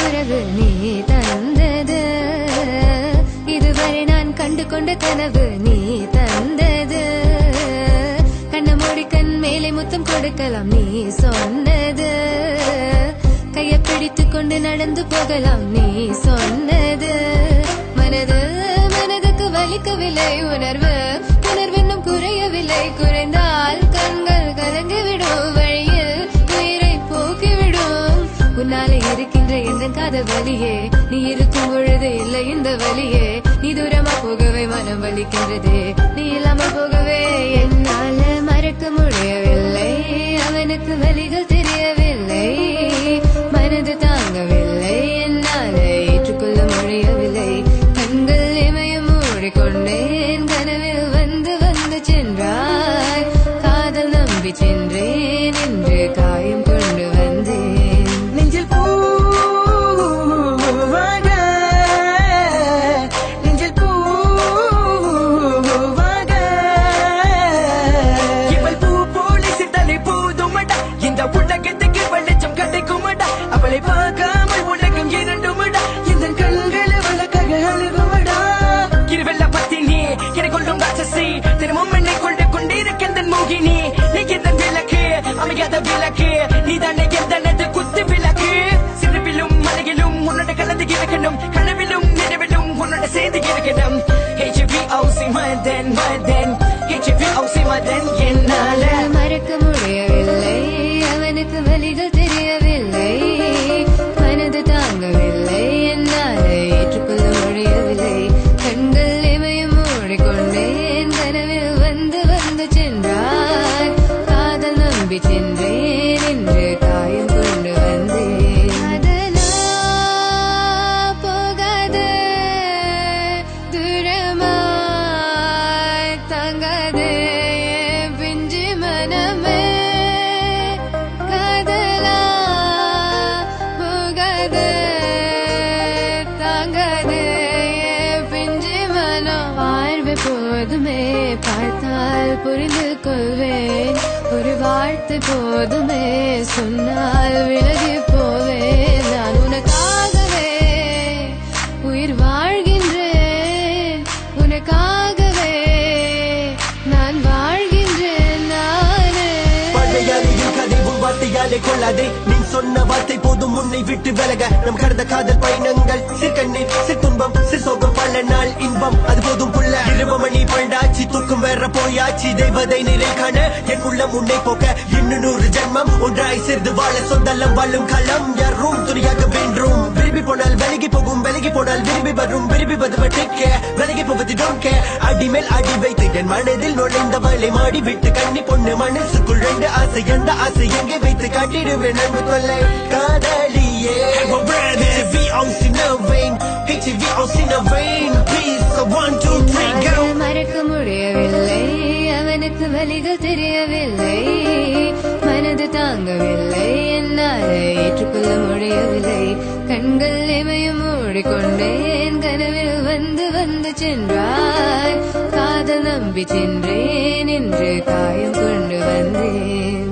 உறவு நீ தந்தது இதுவரை நான் கண்டு கொண்ட கனவு நீ தந்தது கண்ண மூடி கண் மேலே முத்தம் கொடுக்கலாம் நீ சொன்னது கையை பிடித்துக் கொண்டு நடந்து போகலாம் நீ சொன்னது மனதுக்கு வலிக்கவில்லை உணர்வு உணர்வென்னும் குறையவில்லை குறைந்தால் கண்கள் கலங்கிவிடும் வழியில் உயிரை போக்கிவிடும் உன்னாலே இருக்கின்ற எந்த காதல் வலியே நீ இருக்கும் பொழுது இல்லை இந்த வலியே நீ தூரமா போகவே மனம் வலிக்கின்றதே நீ இல்லாமல் போகவே என்னால மறக்க முடியவில்லை அவனுக்கு வலிகள் தெரியவில்லை மனது தாங்கவில்லை என்னால ஏற்றுக்கொள்ள முடியவில்லை கண்கள் இமயம் மூடிக்கொண்டேன் கனவில் வந்து வந்து சென்றாய் காதல் நம்பி சென்றேன் என்று காயம் கொண்டு வந்தேன் நெஞ்சில் பூவாக இவள் பூ போலி சித்தலை பூதுமடா இந்த உலகத்துக்கு வெளிச்சம் கிடைக்குமடா அவளை பார்க்காமல் உலகம் இரண்டுமடா இந்த கண்களை வழக்காக அழுகுமடா இருவெல்ல பத்தினி என்னை கொள்ளும் ராட்சசி தினமும் என்னை கொண்டு கொண்டிருக்கின்ற மோகினி நீ எந்த விளக்கு அமையாத விளக்கு நீதானே எந்தனது குத்து விளக்கு சிறுவிலும் மலையிலும் உன்னோட கலந்து இருக்கணும் கனவிலும் நினைவிலும் உன்னோட சேர்ந்து இருக்கணும் HVOC மதன் HVOC மதன் என்னால மறக்க முடியவில்லை அவனுக்கு வலிகள் தெரியவில்லை மனது தாங்கவில்லை என்னால ஏற்றுக்கொள்ள முடியவில்லை கண்கள் இமயம் மூடிக்கொண்டேன் கனவில் வந்து வந்து சென்றாய் காதல் நம்பி சென்றேன் என்று காயம் கொண்டு வந்தேன் அதனா போகாது தூரமாய் தங்காதே பிஞ்சு மனமே காதலா போகாது தாங்காதே பிஞ்சு மனம் பார்வை போதுமே பார்த்தால் புரிந்து கொள்வேன் ஒரு வார்த்தை போதுமே சொன்னால் விலகி போவேன் நான் உனக்காகவே உயிர் வாழ்கின்றேன் உனக்காகவே நான் வாழ்கின்றேன் நானே பழையாலையும் கதை உன் வார்த்தையாலே கொள்ளாதே நீ சொன்ன வார்த்தை போதும் உன்னை விட்டு விலக நம் கடந்த காதல் பயணங்கள் சிற்கண்ணீர் சிற்துன்பம் சிற்சோகம் பல நாள் இன்பம் அது போதும் புள்ள 20 மணி பண்டாச்சி தூக்கம் வேற போயாச்சி தெய்வதை நிலை காண என் உள்ளம் உன்னை போக்க இன்னும் 100 ஜென்மம் ஒன்றாய் சேர்ந்து வாழ சொந்தல்லம் வாழும் களம் யாரும் துணியாக வென்றும் விரும்பி போனால் விலகி போகும் விலகி போனால் விரும்பி வரும் விரும்பி வருவதற்க விலகி போவது டோன்ட் கேர் அடிமேல் அடி வைத்து என் மனதில் நுழைந்தவளை மாடி விட்டு கண்ணி பொண்ணு மனசுக்குள் 2 ஆசை எந்த ஆசை எங்கே வைத்து காட்டிடுவேன் அன்பு தொல்லை காதலியே HVOC no vein HVOC no vein please so 1 2 3 go மறக்க முடியவில்லை அவனுக்கு வலிகள் தெரியவில்லை மனது தாங்கவில்லை என்னால் ஏற்றுக்கொள்ள முடியவில்லை கண்கள் இமயம் மூடிக்கொண்டேன் கனவில் வந்து வந்து சென்றாய் காதல் நம்பி சென்றேன் என்று காயம் கொண்டு வந்தேன்